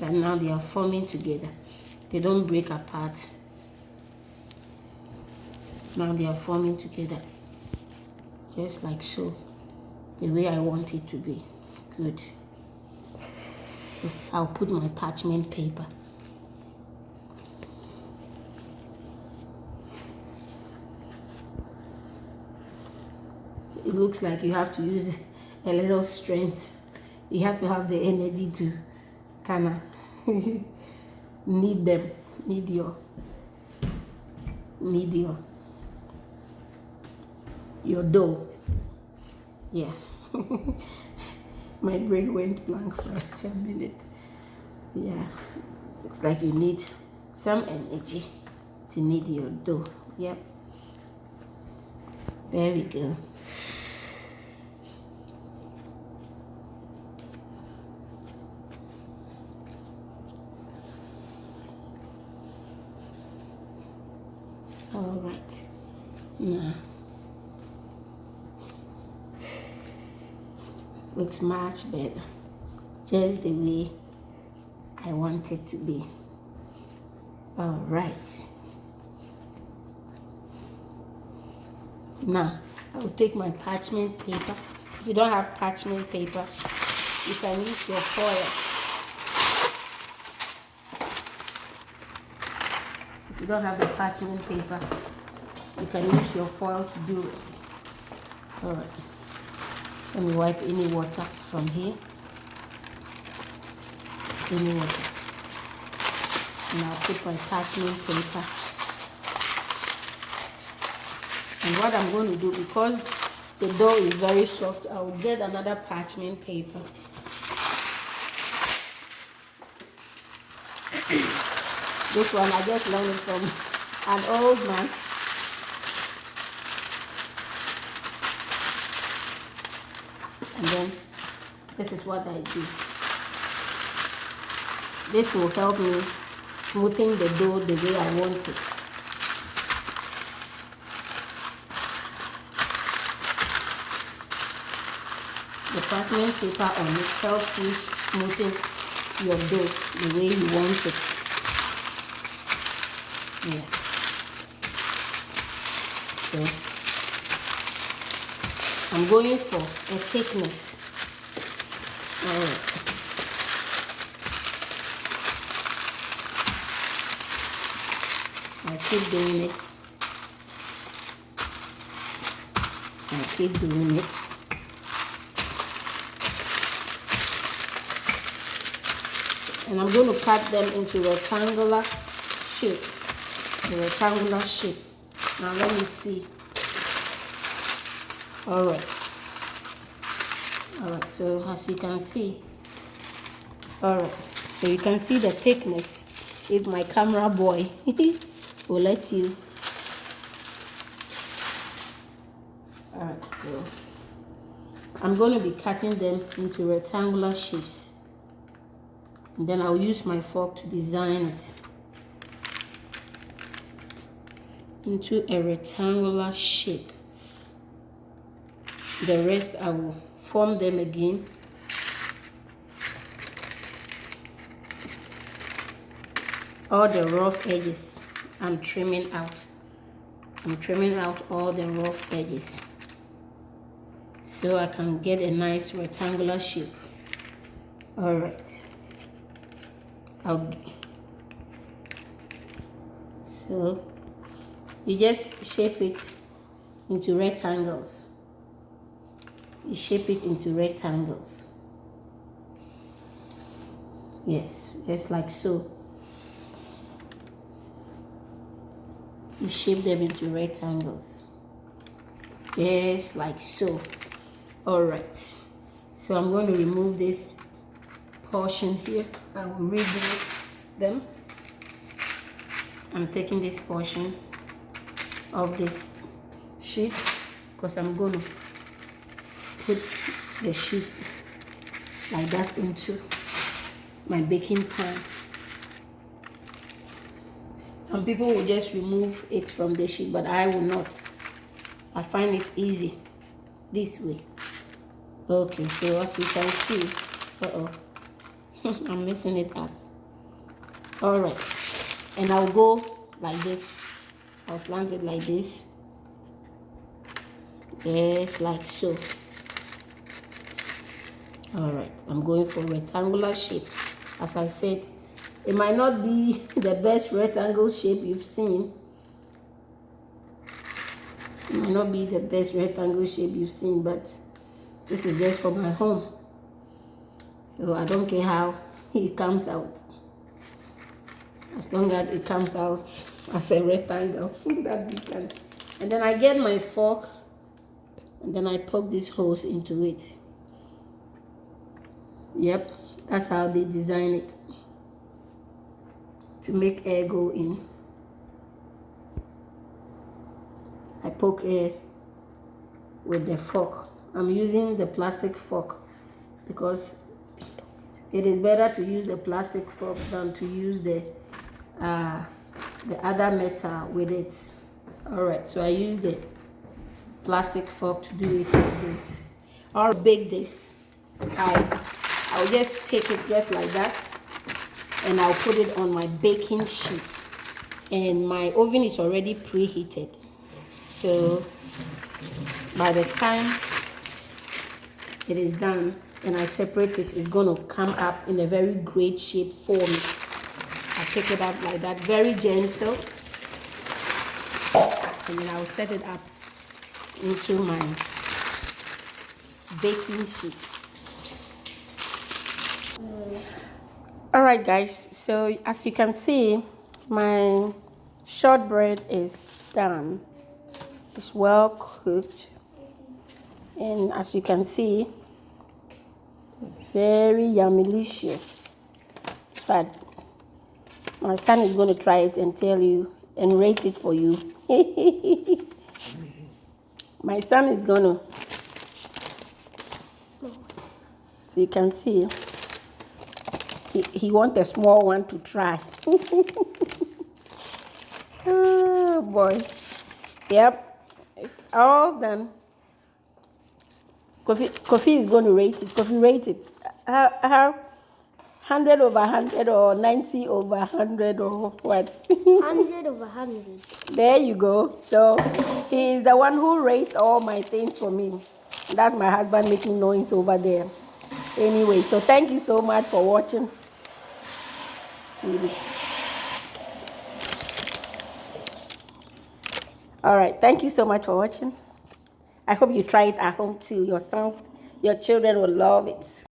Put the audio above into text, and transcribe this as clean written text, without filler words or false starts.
And now they are forming together. They don't break apart. Now they are forming together. Just like so. The way I want it to be. Good. I'll put my parchment paper. It looks like you have to use a little strength. You have to have the energy to kind of knead them, knead your dough. Yeah. My brain went blank for a minute. Yeah. Looks like you need some energy to knead your dough. Yep. There we go. All right. Now, looks much better. Just the way I want it to be. All right. Now, I will take my parchment paper. If you don't have parchment paper, you can use your foil. If you don't have the parchment paper, you can use your foil to do it. All right. Let me wipe any water from here. Any water. And I'll put my parchment paper. And what I'm going to do, because the dough is very soft, I will get another parchment paper. This one I just learned it from an old man. And then this is what I do. This will help me smoothing the dough the way I want it. The parchment paper on it helps you smoothing your dough the way you want it. Yeah. So I'm going for a thickness. Alright. I keep doing it. I keep doing it. And I'm going to cut them into rectangular shape. The rectangular shape. Now let me see. Alright, so as you can see, alright, so you can see the thickness. If my camera boy will let you. Alright, so I'm going to be cutting them into rectangular shapes, and then I'll use my fork to design it into a rectangular shape. The rest I will form them again. All the rough edges I'm trimming out. I'm trimming out all the rough edges so I can get a nice rectangular shape. All right. So you just shape it into rectangles. You shape it into rectangles. Yes, just like so. You shape them into rectangles. Just like so. Alright. So I'm going to remove this portion here. I will redo them. I'm taking this portion of this sheet because I'm going to put the sheet like that into my baking pan. Some people will just remove it from the sheet, but I will not. I find it easy this way. Okay, so as you can see, I'm messing it up. All right, and I'll go like this. I'll slant it like this. Yes, like so. All right, I'm going for rectangular shape. As I said, it might not be the best rectangle shape you've seen. It might not be the best rectangle shape you've seen, but this is just for my home. So I don't care how it comes out. As long as it comes out as a rectangle, that we can. And then I get my fork and then I poke these holes into it. Yep, that's how they design it, to make air go in. I poke air with the fork. I'm using the plastic fork because it is better to use the plastic fork than to use the other metal with it. All right, so I use the plastic fork to do it like this. I'll bake this. I'll just take it just like that, and I'll put it on my baking sheet. And my oven is already preheated, so by the time it is done and I separate it, it's going to come up in a very great shape for me. I pick it up like that, very gentle, and then I'll set it up into my baking sheet. All right, guys, so as you can see, my shortbread is done. It's well cooked, and as you can see, very yummylicious. But my son is going to try it and tell you and rate it for you. My son is going to, so you can see, he wants a small one to try. Oh boy. Yep, it's all done. Kofi is going to rate it. Kofi, rate it. How 100 over 100 or 90 over 100 or what? 100 over 100. There you go. So he is the one who rates all my things for me. That's my husband making noise over there. Anyway, so thank you so much for watching. All right, thank you so much for watching. I hope you try it at home too. Your sons, your children will love it.